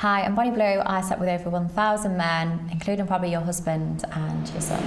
Hi, I'm Bonnie Blue. I slept with over 1,000 men, including probably your husband and your son.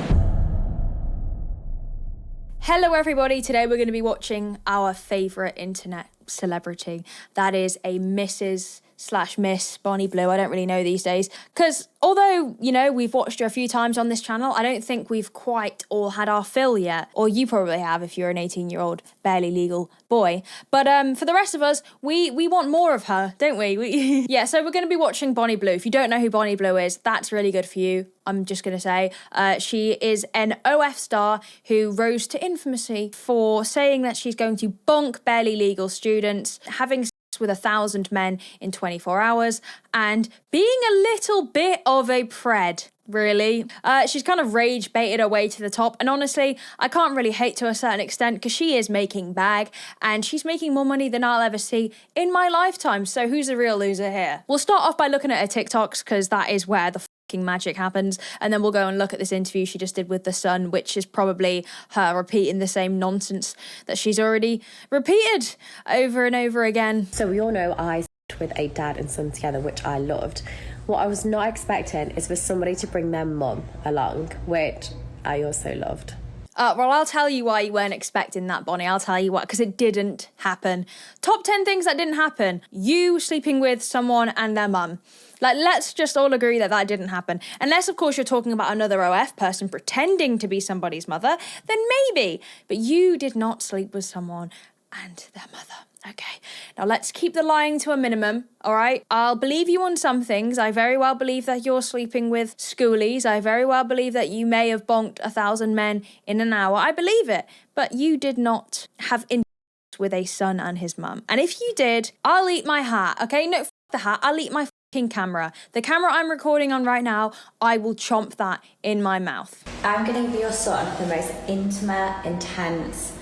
Hello everybody, today we're going to be watching our favourite internet celebrity. That is a Mrs./Miss Bonnie Blue. I don't really know these days, because although, you know, we've watched her a few times on this channel, I don't think we've quite all had our fill yet. Or you probably have if you're an 18-year-old barely legal boy. But for the rest of us, we want more of her, don't we? Yeah, so we're going to be watching Bonnie Blue. If you don't know who Bonnie Blue is, that's really good for you. I'm just going to say she is an OF star who rose to infamy for saying that she's going to bonk barely legal students, having sex with 1,000 men in 24 hours, and being a little bit of a pred. Really. She's kind of rage baited her way to the top, and honestly, I can't really hate to a certain extent because she is making bag and she's making more money than I'll ever see in my lifetime. So who's the real loser here? We'll start off by looking at her TikToks because that is where the magic happens, and then we'll go and look at this interview she just did with The Sun, which is probably her repeating the same nonsense that she's already repeated over and over again. So we all know I slept with a dad and son together, which I loved. What I was not expecting is for somebody to bring their mum along, which I also loved. Well, I'll tell you why you weren't expecting that, Bonnie. I'll tell you what, because it didn't happen. Top 10 things that didn't happen. You sleeping with someone and their mum. Like, let's just all agree that that didn't happen. Unless, of course, you're talking about another OF person pretending to be somebody's mother, then maybe. But you did not sleep with someone and their mother. Okay, now let's keep the lying to a minimum, all right? I'll believe you on some things. I very well believe that you're sleeping with schoolies. I very well believe that you may have bonked 1,000 men in an hour. I believe it. But you did not have intercourse with a son and his mum. And if you did, I'll eat my hat, okay? No, f*** the hat. I'll eat my fucking camera. The camera I'm recording on right now, I will chomp that in my mouth. I'm going to give your son the most intimate, intense,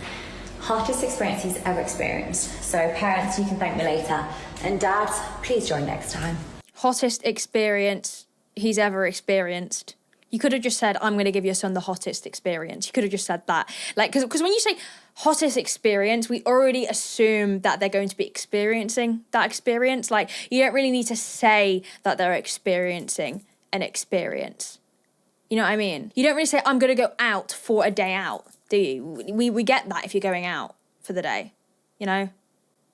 hottest experience he's ever experienced. So parents, you can thank me later. And dads, please join next time. Hottest experience he's ever experienced. You could have just said, I'm going to give your son the hottest experience. You could have just said that. Like, because when you say hottest experience, we already assume that they're going to be experiencing that experience. Like, you don't really need to say that they're experiencing an experience. You know what I mean? You don't really say, I'm going to go out for a day out, do you? We get that if you're going out for the day, you know?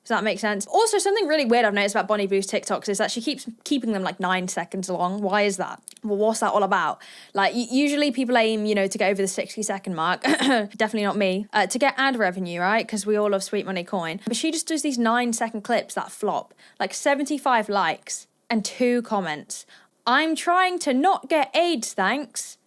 Does that make sense? Also, something really weird I've noticed about Bonnie Blue's TikToks is that she keeps keeping them like 9 seconds long. Why is that? Well, what's that all about? Like, usually people aim, you know, to get over the 60-second mark. Definitely not me. To get ad revenue, right? Because we all love Sweet Money Coin. But she just does these 9-second clips that flop. Like 75 likes and 2 comments. I'm trying to not get AIDS, thanks.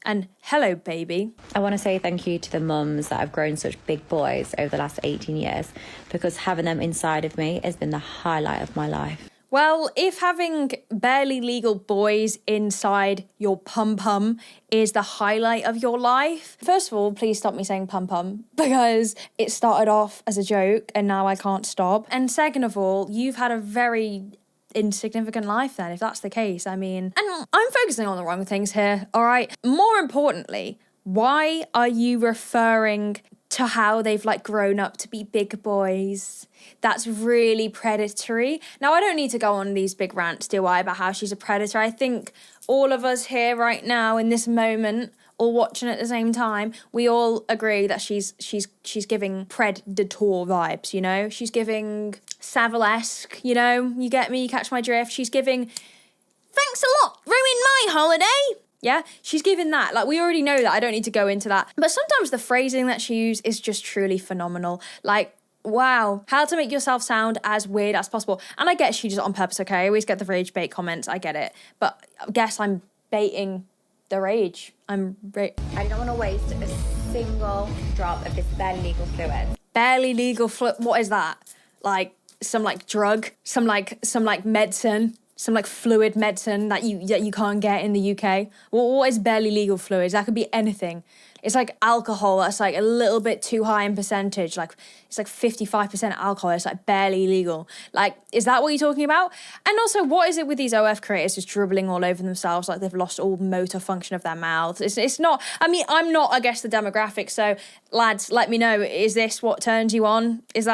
And hello, baby. I want to say thank you to the mums that have grown such big boys over the last 18 years, because having them inside of me has been the highlight of my life. Well, if having barely legal boys inside your pum-pum is the highlight of your life, first of all, please stop me saying pum-pum, because it started off as a joke and now I can't stop. And second of all, you've had a very insignificant life then, if that's the case. I mean, and I'm focusing on the wrong things here, all right? More importantly, why are you referring to how they've like grown up to be big boys? That's really predatory. Now, I don't need to go on these big rants, do I, about how she's a predator. I think all of us here right now in this moment, all watching at the same time, we all agree that she's giving predator vibes, you know? She's giving Savile-esque, you know? You get me? You catch my drift? She's giving, thanks a lot, ruined my holiday. Yeah, she's giving that. Like, we already know that. I don't need to go into that. But sometimes the phrasing that she uses is just truly phenomenal. Like, wow, how to make yourself sound as weird as possible. And I get she does it on purpose, okay? I always get the rage bait comments. I get it. But I guess I'm baiting the rage. I don't want to waste a single drop of this barely legal fluid. Barely legal fluid? What is that? Like, some like drug? Some like medicine? Some like fluid medicine that you can't get in the UK? Well, what is barely legal fluids? That could be anything. It's like alcohol that's like a little bit too high in percentage. Like it's like 55% alcohol. It's like barely legal. Like, is that what you're talking about? And also, what is it with these OF creators just dribbling all over themselves like they've lost all motor function of their mouths? It's not, I mean, I'm not, I guess, the demographic. So lads, let me know, is this what turns you on? Is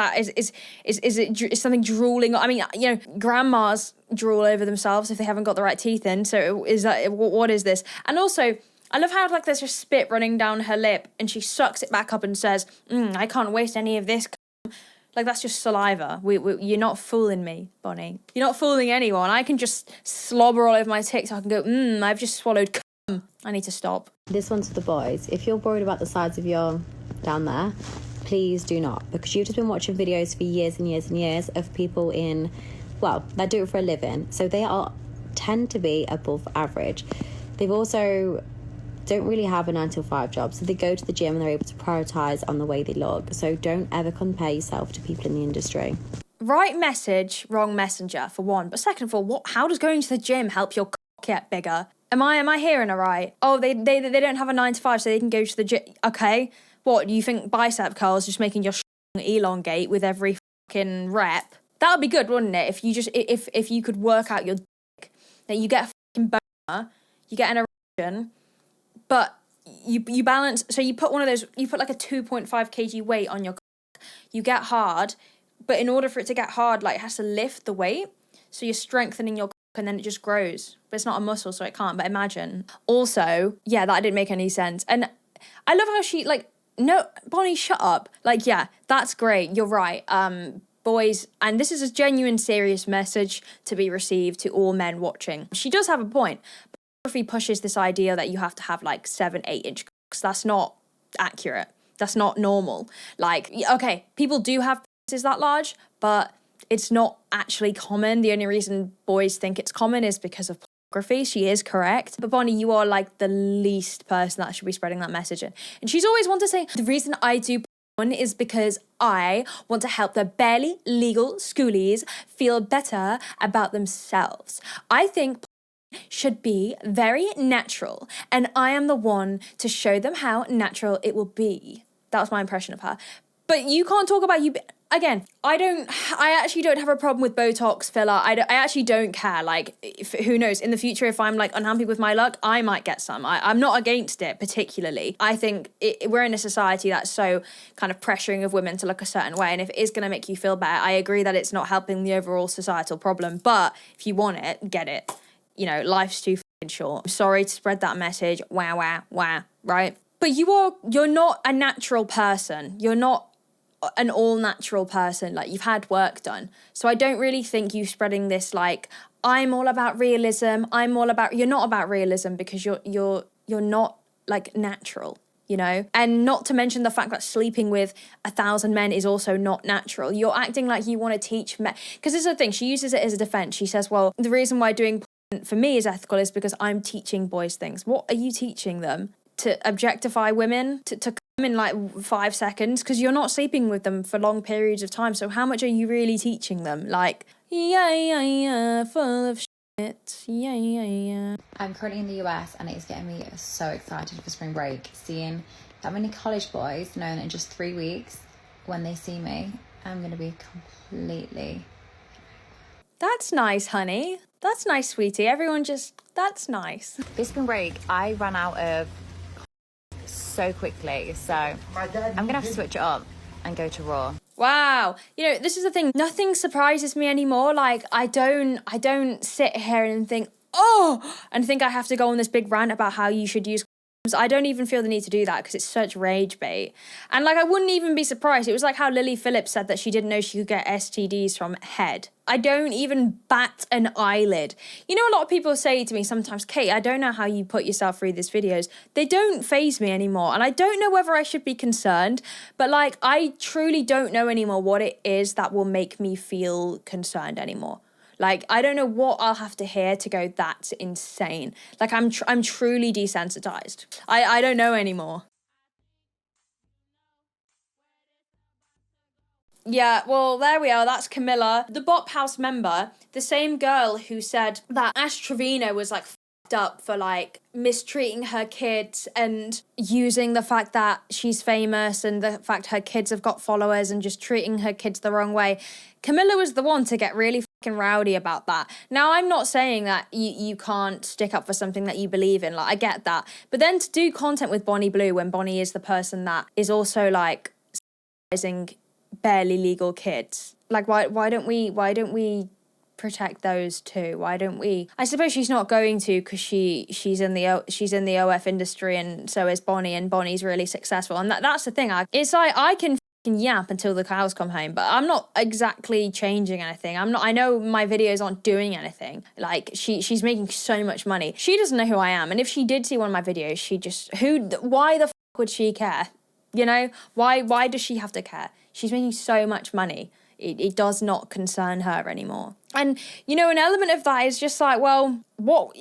something drooling? I mean, you know, grandmas drool over themselves if they haven't got the right teeth in. So is that, what is this? And also, I love how like there's just spit running down her lip and she sucks it back up and says, I can't waste any of this. Like, that's just saliva. You're not fooling me, Bonnie. You're not fooling anyone. I can just slobber all over my TikTok and go, I've just swallowed cum. I need to stop. This one's for the boys. If you're worried about the size of your down there, please do not, because you've just been watching videos for years and years and years of people they do it for a living, so they tend to be above average. They've also don't really have a 9-to-5 job, so they go to the gym and they're able to prioritise on the way they look. So don't ever compare yourself to people in the industry. Right message, wrong messenger, for one. But second of all, how does going to the gym help your cock get bigger? Am I hearing it right? Oh, they don't have a 9-to-5, so they can go to the gym. Okay, what, do you think bicep curls just making your elongate with every fucking rep? That would be good, wouldn't it? If you just if you could work out your dick, that you get a fucking boner, you get an erection, but you balance. So you put like a 2.5 kg weight on your cock, you get hard, but in order for it to get hard, like, it has to lift the weight, so you're strengthening your cock and then it just grows. But it's not a muscle, so it can't. But imagine. Also, yeah, that didn't make any sense. And I love how she, like, no, Bonnie, shut up. Like, yeah, that's great. You're right. Boys, and this is a genuine, serious message to be received to all men watching. She does have a point. Pornography pushes this idea that you have to have like 7-8 inch cocks. That's not accurate. That's not normal. Like, okay, people do have penises that large, but it's not actually common. The only reason boys think it's common is because of pornography. She is correct. But Bonnie, you are like the least person that should be spreading that message in. And she's always wanted to say, the reason I do porn is because I want to help the barely legal schoolies feel better about themselves. I think should be very natural, and I am the one to show them how natural it will be. That was my impression of her. But you can't talk about you again. I actually don't have a problem with Botox filler. I actually don't care. Like, who knows, in the future, if I'm like unhappy with my luck, I might get some. I'm not against it particularly. I think we're in a society that's so kind of pressuring of women to look a certain way, and if it is going to make you feel better, I agree that it's not helping the overall societal problem, but if you want it, get it. You know, life's too fucking short. I'm sorry to spread that message. Wow, right? But you're not a natural person. You're not an all-natural person. Like, you've had work done. So I don't really think you spreading this, like, I'm all about realism. You're not about realism, because you're not, like, natural, you know? And not to mention the fact that sleeping with 1,000 men is also not natural. You're acting like you want to teach men. Because this is the thing, she uses it as a defense. She says, well, the reason why doing for me is ethical is because I'm teaching boys things. What are you teaching them? To objectify women? To come in like 5 seconds? Because you're not sleeping with them for long periods of time. So how much are you really teaching them? Like, yeah, full of shit. Yeah. I'm currently in the US, and it's getting me so excited for spring break. Seeing that many college boys, knowing that in just 3 weeks, when they see me, I'm going to be completely... That's nice, honey. That's nice, sweetie. That's nice. This spring break, I ran out of so quickly, so I'm going to have to switch it up and go to Raw. Wow. You know, this is the thing. Nothing surprises me anymore. Like, I don't sit here and think, and think I have to go on this big rant about how you should use condoms. I don't even feel the need to do that, because it's such rage bait. And like, I wouldn't even be surprised. It was like how Lily Phillips said that she didn't know she could get STDs from head. I don't even bat an eyelid. You know, a lot of people say to me sometimes, Kate, I don't know how you put yourself through these videos. They don't faze me anymore. And I don't know whether I should be concerned, but like, I truly don't know anymore what it is that will make me feel concerned anymore. Like, I don't know what I'll have to hear to go, that's insane. Like, I'm truly desensitized. I don't know anymore. Yeah, well, there we are. That's Camilla, the Bop House member, the same girl who said that Ash Trevino was like up for like mistreating her kids and using the fact that she's famous and the fact her kids have got followers and just treating her kids the wrong way. Camilla was the one to get really fucking rowdy about that. Now, I'm not saying that you can't stick up for something that you believe in. Like, I get that. But then to do content with Bonnie Blue when Bonnie is the person that is also like raising barely legal kids. Like, why don't we protect those too? Why don't we? I suppose she's not going to because she's in the OF industry and so is Bonnie, and Bonnie's really successful, and that's the thing. It's like I can yap until the cows come home, but I'm not exactly changing anything. I know my videos aren't doing anything. Like she's making so much money. She doesn't know who I am, and if she did see one of my videos, why the would she care? You know, why does she have to care? She's making so much money. It does not concern her anymore. And, you know, an element of that is just like, well, what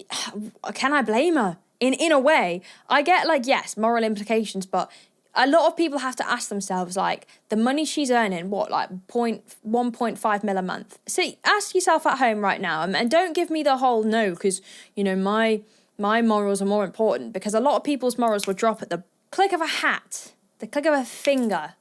can I blame her? In a way, I get like, yes, moral implications, but a lot of people have to ask themselves, like, the money she's earning, like 1.5 mil a month. See, ask yourself at home right now, and don't give me the whole no, because, you know, my morals are more important, because a lot of people's morals will drop at the click of a hat, the click of a finger.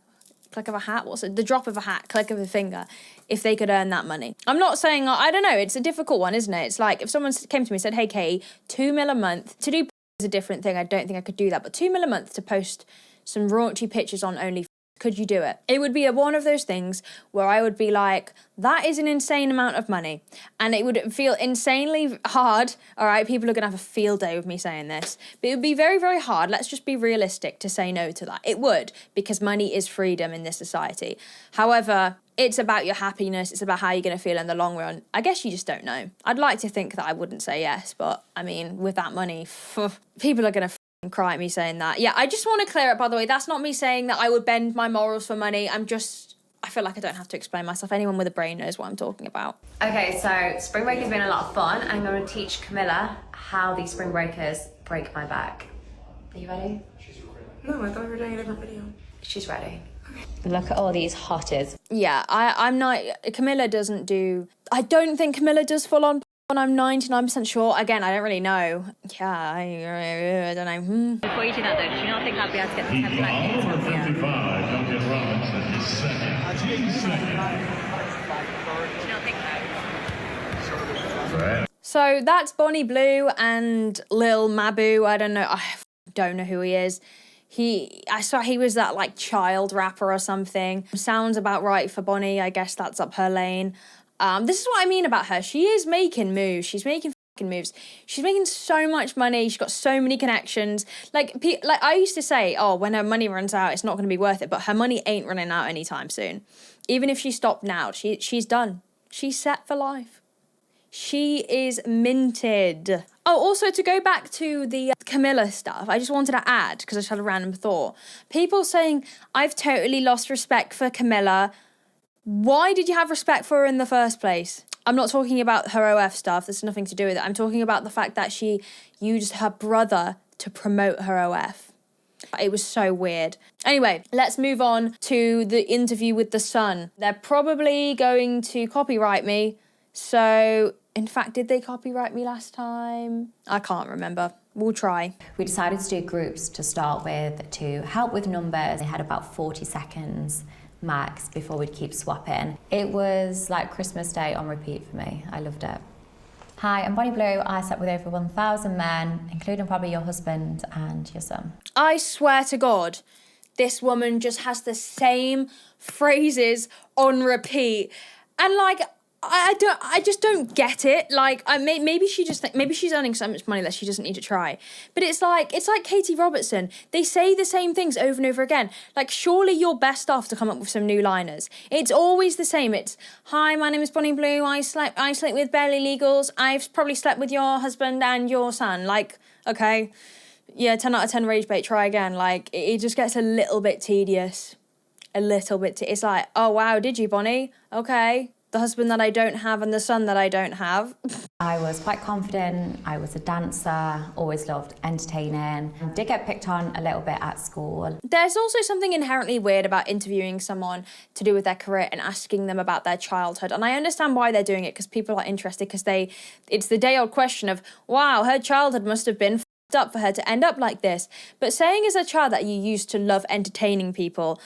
Click of a hat, the drop of a hat, click of a finger, if they could earn that money. I'm not saying, I don't know, it's a difficult one, isn't it? It's like if someone came to me and said, hey, Katie, 2 mil a month, to do is a different thing, I don't think I could do that, but 2 mil a month to post some raunchy pictures on OnlyFans, could you do it? It would be one of those things where I would be like, that is an insane amount of money. And it would feel insanely hard. All right, people are going to have a field day with me saying this. But it would be very, very hard. Let's just be realistic to say no to that. It would, because money is freedom in this society. However, it's about your happiness. It's about how you're going to feel in the long run. I guess you just don't know. I'd like to think that I wouldn't say yes. But, I mean, with that money, people are going to cry at me saying that. Yeah, I just want to clear it, by the way. That's not me saying that I would bend my morals for money. I feel like I don't have to explain myself. Anyone with a brain knows what I'm talking about. Okay, so spring break has been a lot of fun, and I'm going to teach Camilla how these spring breakers break my back. Are you ready? No, I thought we were doing a different video. She's ready. Look at all these hotties. Yeah, I'm not... Camilla doesn't do... I don't think Camilla does full on. I'm 99% sure. Again, I don't really know. Yeah, I don't know. Before you do that, though, do you not think I'd be able to get the 10 black minutes off here? Do you not think that? So that's Bonnie Blue and Lil Mabu. I don't know who he is. I saw he was that like child rapper or something. Sounds about right for Bonnie. I guess that's up her lane. This is what I mean about her. She is making moves. She's making fucking moves. She's making so much money. She's got so many connections. Like I used to say, oh, when her money runs out, it's not going to be worth it. But her money ain't running out anytime soon. Even if she stopped now, she's done. She's set for life. She is minted. Oh, also to go back to the Camilla stuff, I just wanted to add, because I just had a random thought. People saying, I've totally lost respect for Camilla. Why did you have respect for her in the first place? I'm not talking about her OF stuff. There's nothing to do with it. I'm talking about the fact that she used her brother to promote her OF. It was so weird. Anyway, let's move on to the interview with The Sun. They're probably going to copyright me. So, in fact, did they copyright me last time? I can't remember. We'll try. We decided to do groups to start with to help with numbers. They had about 40 seconds max before we'd keep swapping. It was like Christmas Day on repeat for me. I loved it. Hi, I'm Bonnie Blue. I slept with over 1,000 men, including probably your husband and your son. I swear to God, this woman just has the same phrases on repeat. And like, I just don't get it. Like, maybe maybe she's earning so much money that she doesn't need to try. But it's like Katie Robertson. They say the same things over and over again. Like, surely you're best off to come up with some new liners. It's always the same. It's, hi, my name is Bonnie Blue. I slept with barely legals. I've probably slept with your husband and your son. Like, okay, yeah, 10 out of 10 rage bait. Try again. Like, it just gets a little bit tedious. A little bit. It's like, oh wow, did you, Bonnie? Okay. the husband that I don't have and the son that I don't have. I was quite confident, I was a dancer, always loved entertaining, did get picked on a little bit at school. There's also something inherently weird about interviewing someone to do with their career and asking them about their childhood. And I understand why they're doing it, because people are interested, because it's the day-old question of, wow, her childhood must have been f***ed up for her to end up like this. But saying as a child that you used to love entertaining people,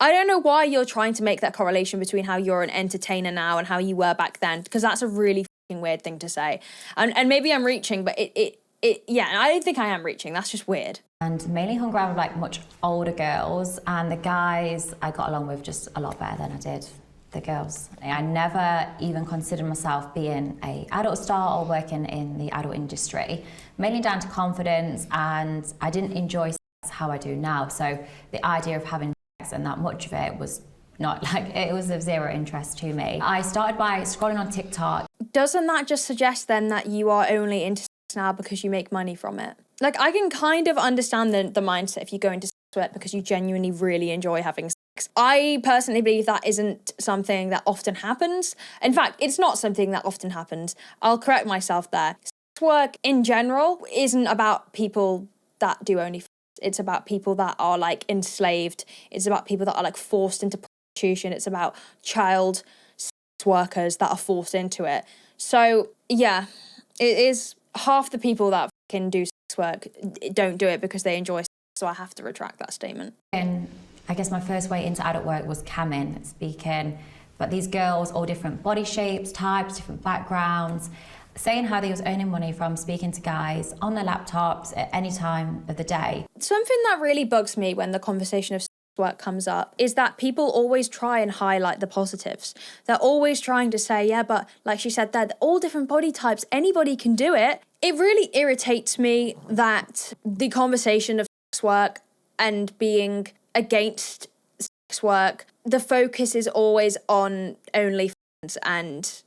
I don't know why you're trying to make that correlation between how you're an entertainer now and how you were back then, because that's a really fucking weird thing to say. And maybe I'm reaching, but yeah, I don't think I am reaching. That's just weird. And mainly hung around with like much older girls, and the guys I got along with just a lot better than I did the girls. I never even considered myself being an adult star or working in the adult industry, mainly down to confidence, and I didn't enjoy sex how I do now. So the idea of having and that much of it was not, like, it was of zero interest to me. I started by scrolling on TikTok. Doesn't that just suggest then that you are only into sex now because you make money from it? Like, I can kind of understand the mindset if you go into sex work because you genuinely really enjoy having sex. I personally believe that isn't something that often happens. In fact, it's not something that often happens. I'll correct myself there. Sex work in general isn't about people that do OnlyFans. It's about people that are like enslaved. It's about people that are like forced into prostitution. It's about child sex workers that are forced into it. So yeah, it is half the people that can do sex work don't do it because they enjoy sex. So I have to retract that statement. And I guess my first way into adult work was camming, speaking. But these girls, all different body shapes, types, different backgrounds, saying how they was earning money from speaking to guys on their laptops at any time of the day. Something that really bugs me when the conversation of sex work comes up is that people always try and highlight the positives. They're always trying to say, yeah, but like she said there, all different body types, anybody can do it. It really irritates me that the conversation of sex work and being against sex work, the focus is always on OnlyFans, and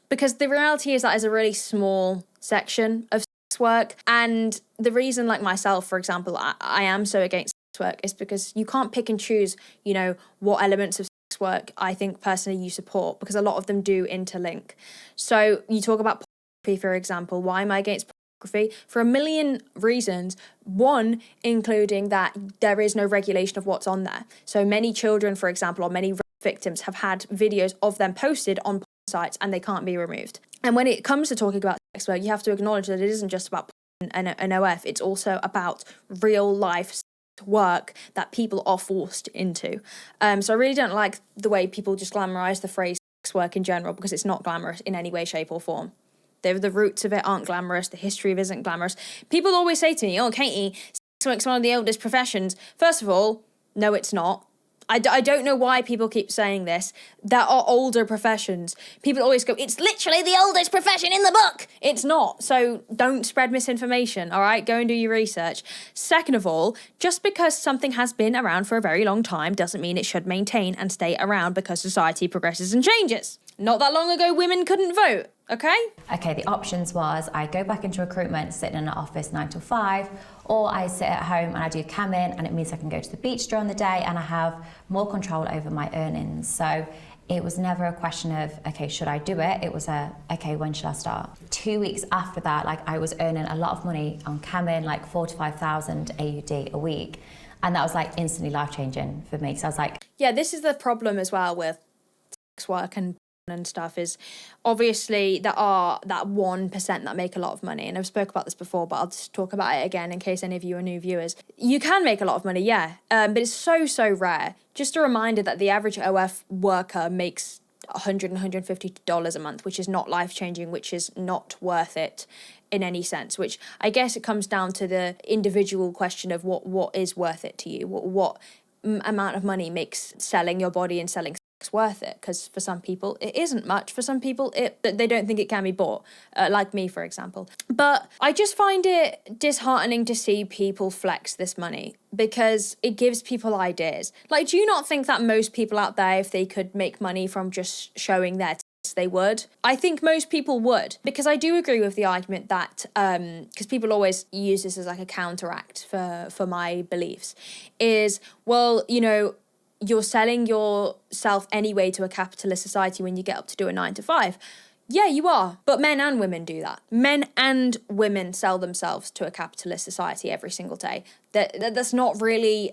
because the reality is that is a really small section of sex work. And the reason, like myself, for example, I am so against sex work is because you can't pick and choose, you know, what elements of sex work I think personally you support, because a lot of them do interlink. So you talk about pornography, for example. Why am I against pornography? For a million reasons. One, including that there is no regulation of what's on there. So many children, for example, or many victims have had videos of them posted on sites and they can't be removed. And when it comes to talking about sex work, you have to acknowledge that it isn't just about an OF, it's also about real life sex work that people are forced into. So I really don't like the way people just glamorize the phrase sex work in general, because it's not glamorous in any way, shape or form. The roots of it aren't glamorous, the history of it isn't glamorous. People always say to me, oh, Katie, sex work's one of the oldest professions. First of all, no, it's not. I don't know why people keep saying this. There are older professions. People always go, it's literally the oldest profession in the book. It's not. So don't spread misinformation, all right? Go and do your research. Second of all, just because something has been around for a very long time doesn't mean it should maintain and stay around, because society progresses and changes. Not that long ago, women couldn't vote, okay? Okay, the options was I go back into recruitment, sitting in an office 9 till 5, or I sit at home and I do camming, and it means I can go to the beach during the day and I have more control over my earnings. So it was never a question of, okay, should I do it? It was okay, when should I start? 2 weeks after that, like, I was earning a lot of money on camming, like 45,000 AUD a week. And that was like instantly life-changing for me. So I was like... Yeah, this is the problem as well with sex work and stuff, is obviously there are that 1% that make a lot of money, and I've spoke about this before, but I'll just talk about it again in case any of you are new viewers. You can make a lot of money, yeah, but it's so rare. Just a reminder that the average OF worker makes $100 and $150 a month, which is not life-changing, which is not worth it in any sense, which I guess it comes down to the individual question of what is worth it to you, what amount of money makes selling your body and selling worth it, because for some people it isn't much. For some people they don't think it can be bought, like me, for example. But I just find it disheartening to see people flex this money, because it gives people ideas. Like, do you not think that most people out there, if they could make money from just showing their tits, they would? I think most people would, because I do agree with the argument that because people always use this as like a counteract for my beliefs, is, well, you know, you're selling yourself anyway to a capitalist society when you get up to do a 9 to 5. Yeah, you are. But men and women do that. Men and women sell themselves to a capitalist society every single day. That's not really,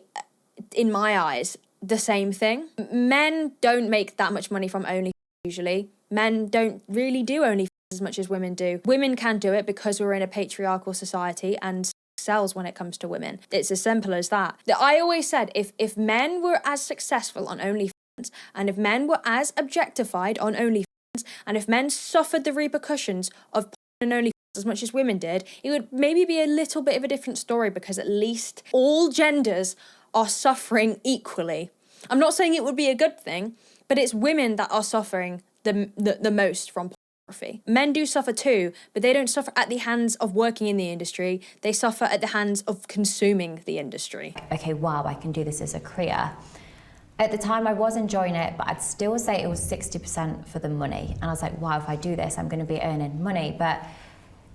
in my eyes, the same thing. Men don't make that much money from OnlyFans usually. Men don't really do OnlyFans as much as women do. Women can do it because we're in a patriarchal society and sells when it comes to women. It's as simple as that. I always said if men were as successful on OnlyFans and if men were as objectified on OnlyFans and if men suffered the repercussions of porn and OnlyFans as much as women did, it would maybe be a little bit of a different story because at least all genders are suffering equally. I'm not saying it would be a good thing, but it's women that are suffering the most from pornography. Men do suffer too, but they don't suffer at the hands of working in the industry. They suffer at the hands of consuming the industry. Okay, wow, I can do this as a career. At the time I was enjoying it, but I'd still say it was 60% for the money. And I was like, wow, if I do this, I'm going to be earning money. But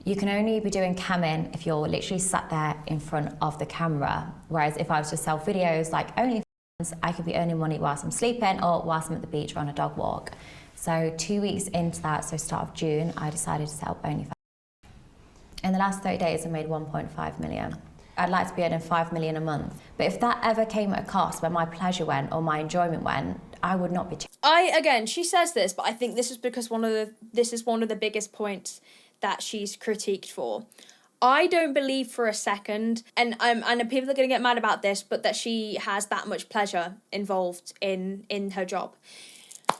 you can only be doing camming if you're literally sat there in front of the camera. Whereas if I was to sell videos like OnlyFans, I could be earning money whilst I'm sleeping or whilst I'm at the beach or on a dog walk. So 2 weeks into that, so start of June, I decided to set up OnlyFans. In the last 30 days, I made 1.5 million. I'd like to be earning 5 million a month. But if that ever came at a cost where my pleasure went or my enjoyment went, I would not be. Again, she says this, but I think this is because this is one of the biggest points that she's critiqued for. I don't believe for a second, and people are going to get mad about this, but that she has that much pleasure involved in her job.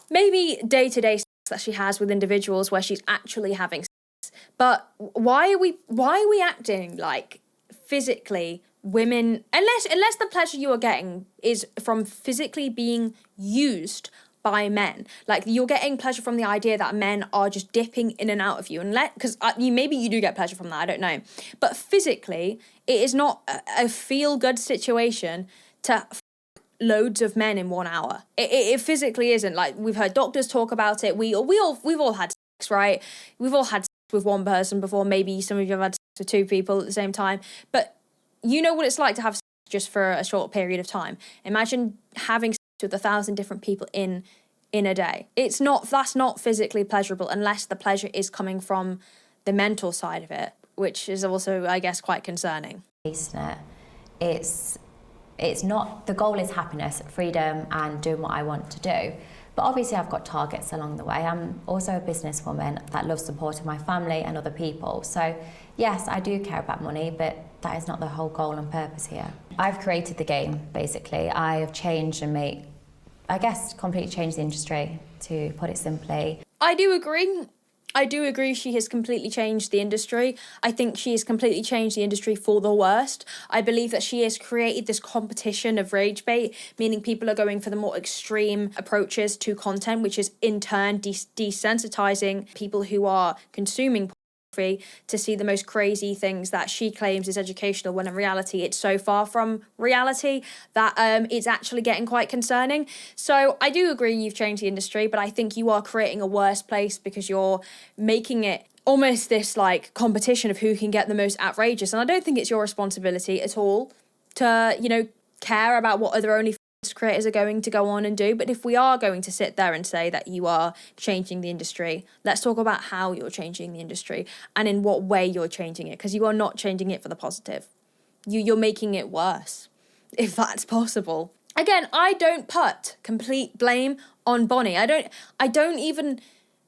Maybe day-to-day sex that she has with individuals where she's actually having sex. But why are we acting like physically women, unless the pleasure you are getting is from physically being used by men, like you're getting pleasure from the idea that men are just dipping in and out of you, and because maybe you do get pleasure from that, I don't know, but physically it is not a feel-good situation to loads of men in 1 hour. It physically isn't. Like, we've heard doctors talk about it. We've all had sex, right? We've all had sex with one person before. Maybe some of you have had sex with 2 people at the same time, but you know what it's like to have sex just for a short period of time. Imagine having sex with 1,000 different people in a day. That's not physically pleasurable unless the pleasure is coming from the mental side of it, which is also, I guess, quite concerning. It's not, the goal is happiness, freedom, and doing what I want to do. But obviously I've got targets along the way. I'm also a businesswoman that loves supporting my family and other people. So yes, I do care about money, but that is not the whole goal and purpose here. I've created the game, basically. I have changed and completely changed the industry, to put it simply. I do agree she has completely changed the industry. I think she has completely changed the industry for the worst. I believe that she has created this competition of rage bait, meaning people are going for the more extreme approaches to content, which is in turn desensitizing people who are consuming pornography to see the most crazy things that she claims is educational, when in reality it's so far from reality that it's actually getting quite concerning. So I do agree you've changed the industry, but I think you are creating a worse place because you're making it almost this like competition of who can get the most outrageous. And I don't think it's your responsibility at all to, care about what other OnlyFans creators are going to go on and do. But if we are going to sit there and say that you are changing the industry, let's talk about how you're changing the industry and in what way you're changing it, because you are not changing it for the positive. You're making it worse, if that's possible. Again, I don't put complete blame on Bonnie. I don't even,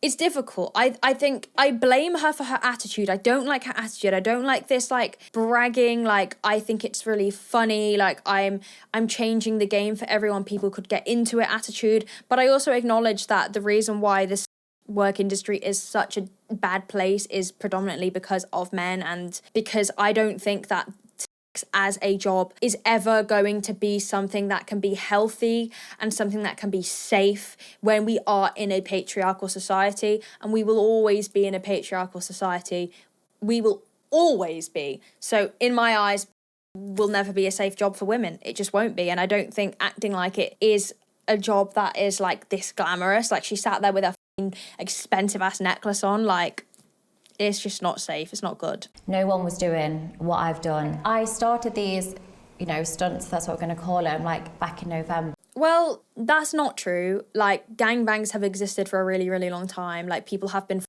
it's difficult. I think I blame her for her attitude. I don't like her attitude. I don't like this like bragging, like I think it's really funny, like I'm changing the game for everyone, people could get into it attitude. But I also acknowledge that the reason why this work industry is such a bad place is predominantly because of men, and because I don't think that as a job is ever going to be something that can be healthy and something that can be safe when we are in a patriarchal society, and we will always be in a patriarchal society. We will always be. So in my eyes, will never be a safe job for women. It just won't be. And I don't think acting like it is a job that is like this glamorous. Like, she sat there with her expensive ass necklace on, like, it's just not safe. It's not good. No one was doing what I've done. I started these, stunts, that's what we're going to call them, like back in November. Well, that's not true. Like, gangbangs have existed for a really, really long time. Like, people have been,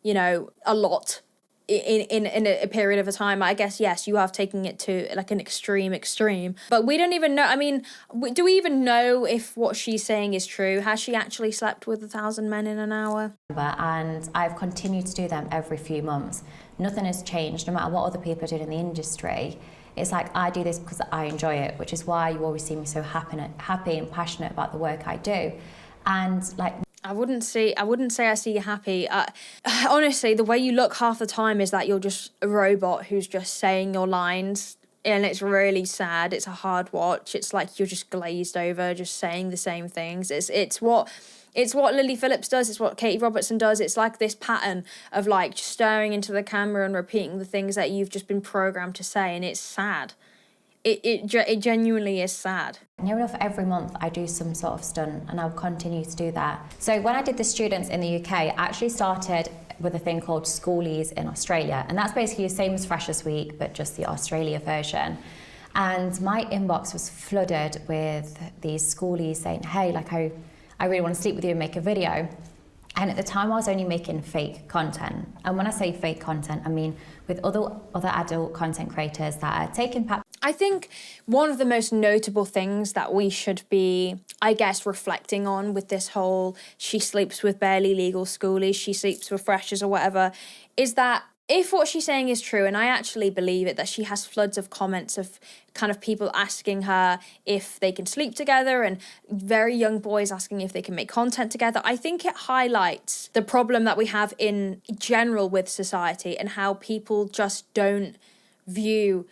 you know, a lot in a period of a time. I guess, yes, you have taken it to like an extreme, but we don't even know. I mean, do we even know if what she's saying is true? Has she actually slept with 1,000 men in an hour? And I've continued to do them every few months. Nothing has changed, no matter what other people are doing in the industry. It's like, I do this because I enjoy it, which is why you always see me so happy and passionate about the work I do. And like, I wouldn't say I see you happy. Honestly, the way you look half the time is that you're just a robot who's just saying your lines, and it's really sad. It's a hard watch. It's like you're just glazed over, just saying the same things. It's what Lily Phillips does. It's what Katie Robertson does. It's like this pattern of like just staring into the camera and repeating the things that you've just been programmed to say, and it's sad. It genuinely is sad. Near enough every month I do some sort of stunt, and I'll continue to do that. So when I did the students in the UK, I actually started with a thing called Schoolies in Australia, and that's basically the same as Freshers Week, but just the Australia version. And my inbox was flooded with these schoolies saying, hey, like I really want to sleep with you and make a video. And at the time I was only making fake content. And when I say fake content, I mean with other adult content creators that are taking I think one of the most notable things that we should be, I guess, reflecting on with this whole she sleeps with barely legal schoolies, she sleeps with freshers or whatever, is that if what she's saying is true, and I actually believe it, that she has floods of comments of kind of people asking her if they can sleep together and very young boys asking if they can make content together, I think it highlights the problem that we have in general with society and how people just don't view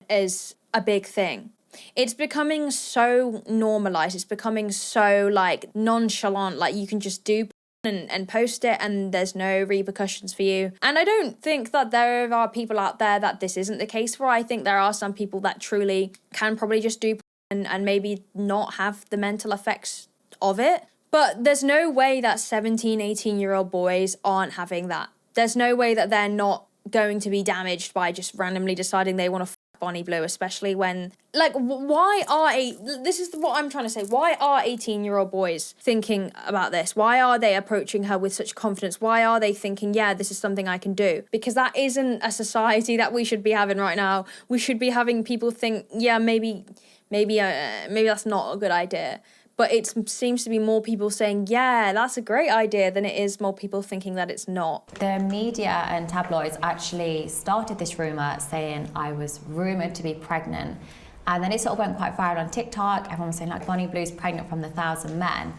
as a big thing. It's becoming so normalized. It's becoming so like nonchalant, like you can just do and post it and there's no repercussions for you. And I don't think that there are people out there that this isn't the case for. I think there are some people that truly can probably just do and maybe not have the mental effects of it. But there's no way that 17, 18-year-old boys aren't having that. There's no way that they're not going to be damaged by just randomly deciding they want to Bonnie Blue, especially when, like, this is what I'm trying to say. Why are 18-year-old boys thinking about this? Why are they approaching her with such confidence? Why are they thinking, yeah, this is something I can do? Because that isn't a society that we should be having right now. We should be having people think, yeah, maybe that's not a good idea. But it seems to be more people saying, yeah, that's a great idea, than it is more people thinking that it's not. The media and tabloids actually started this rumour saying I was rumoured to be pregnant. And then it sort of went quite viral on TikTok. Everyone was saying like Bonnie Blue's pregnant from the 1,000 men.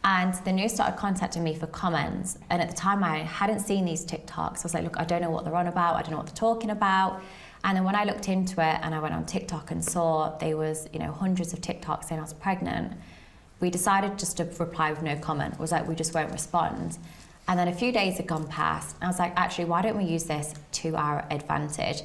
And the news started contacting me for comments. And at the time I hadn't seen these TikToks. I was like, look, I don't know what they're on about. I don't know what they're talking about. And then when I looked into it and I went on TikTok and saw there was, hundreds of TikToks saying I was pregnant, we decided just to reply with no comment. It was like, we just won't respond. And then a few days had gone past. And I was like, actually, why don't we use this to our advantage?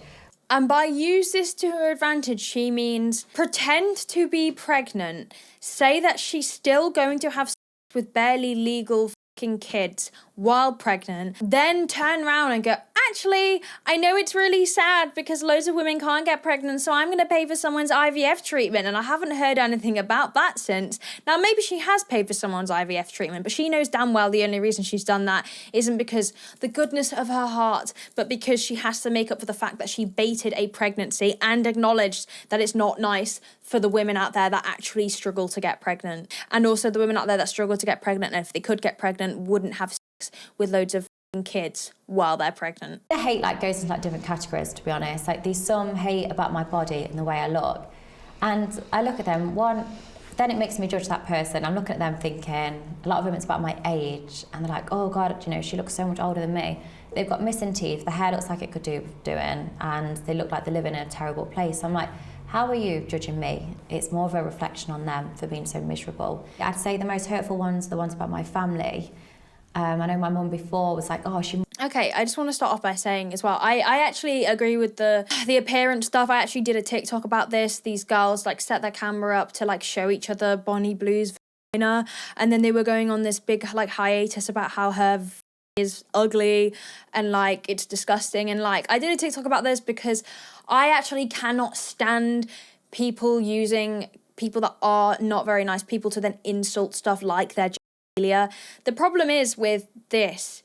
And by use this to her advantage, she means pretend to be pregnant, say that she's still going to have sex with barely legal fucking kids while pregnant, then turn around and go, actually, I know it's really sad because loads of women can't get pregnant, so I'm going to pay for someone's IVF treatment, and I haven't heard anything about that since. Now, maybe she has paid for someone's IVF treatment, but she knows damn well the only reason she's done that isn't because the goodness of her heart, but because she has to make up for the fact that she baited a pregnancy and acknowledged that it's not nice for the women out there that actually struggle to get pregnant. And also the women out there that struggle to get pregnant, and if they could get pregnant, wouldn't have sex with loads of kids while they're pregnant. The hate goes into different categories, to be honest. There's some hate about my body and the way I look. And I look at them, then it makes me judge that person. I'm looking at them thinking, a lot of them it's about my age, and they're like, oh God, she looks so much older than me. They've got missing teeth, the hair looks like it could do doing, and they look like they live in a terrible place. I'm like, how are you judging me? It's more of a reflection on them for being so miserable. I'd say the most hurtful ones, the ones about my family. I know my mum before was like, oh, she... Okay, I just want to start off by saying as well, I actually agree with the appearance stuff. I actually did a TikTok about this. These girls set their camera up to show each other Bonnie Blue's vagina, and then they were going on this big hiatus about how her is ugly and it's disgusting. And I did a TikTok about this because I actually cannot stand people using people that are not very nice people to then insult stuff like their genitalia. The problem is with this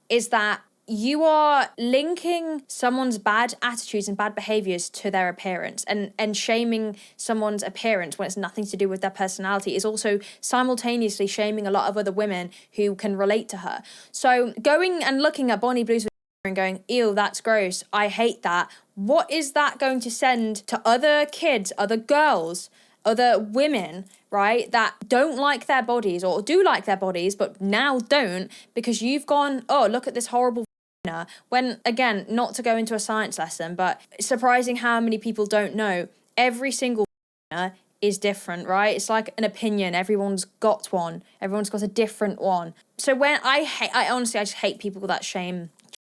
is that you are linking someone's bad attitudes and bad behaviors to their appearance, and shaming someone's appearance when it's nothing to do with their personality is also simultaneously shaming a lot of other women who can relate to her. So going and looking at Bonnie Blue's and going, ew, that's gross, I hate that. What is that going to send to other kids, other girls, other women, right, that don't like their bodies or do like their bodies but now don't because you've gone, oh, look at this horrible when, again, not to go into a science lesson, but it's surprising how many people don't know every single is different, right? It's like an opinion. Everyone's got one. Everyone's got a different one. So when I honestly, I just hate people that shame.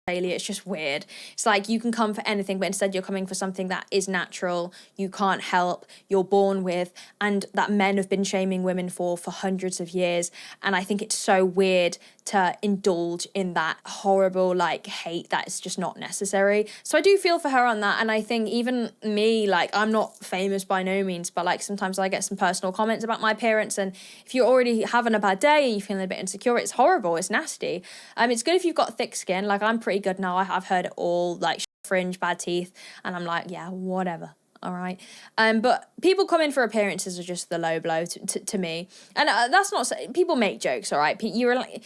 It's just weird. It's like you can come for anything, but instead you're coming for something that is natural, you can't help, you're born with, and that men have been shaming women for hundreds of years. And I think it's so weird to indulge in that horrible like hate that is just not necessary. So I do feel for her on that. And I think even me, like, I'm not famous by no means, but like sometimes I get some personal comments about my appearance, and if you're already having a bad day and you're feeling a bit insecure, it's horrible, it's nasty. It's good if you've got thick skin. Like, I'm pretty good now. I've heard it all, like fringe, bad teeth, and I'm like, yeah, whatever. All right. But people come in for appearances are just the low blow to me. And that's not, people make jokes, all right? You're like,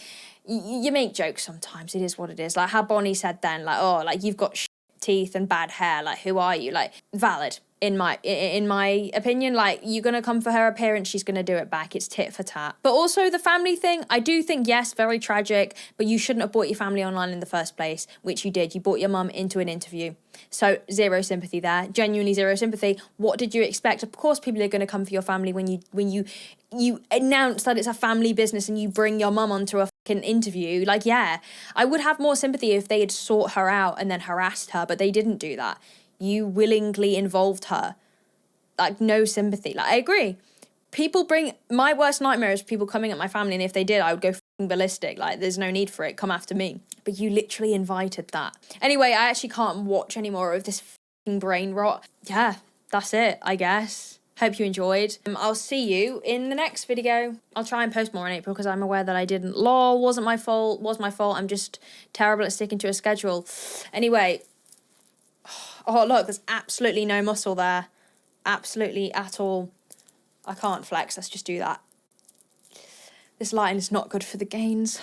you make jokes sometimes. It is what it is. Like how Bonnie said then, like, oh, like you've got teeth and bad hair. Like, who are you? Like, valid. In my opinion, like, you're going to come for her appearance, she's going to do it back. It's tit for tat. But also the family thing, I do think, yes, very tragic, but you shouldn't have brought your family online in the first place, which you did. You brought your mum into an interview. So zero sympathy there, genuinely zero sympathy. What did you expect? Of course people are going to come for your family when you announce that it's a family business and you bring your mum onto a fucking interview. Like, yeah, I would have more sympathy if they had sought her out and then harassed her, but they didn't do that. You willingly involved her. Like, no sympathy. Like, I agree. People bring, my worst nightmare is people coming at my family, and if they did, I would go fucking ballistic. Like, there's no need for it. Come after me. But you literally invited that. Anyway, I actually can't watch any more of this fucking brain rot. Yeah, that's it, I guess. Hope you enjoyed. I'll see you in the next video. I'll try and post more in April because I'm aware that I didn't. Lol, wasn't my fault. Was my fault. I'm just terrible at sticking to a schedule. Anyway. Oh, look, there's absolutely no muscle there. Absolutely at all. I can't flex. Let's just do that. This lighting is not good for the gains.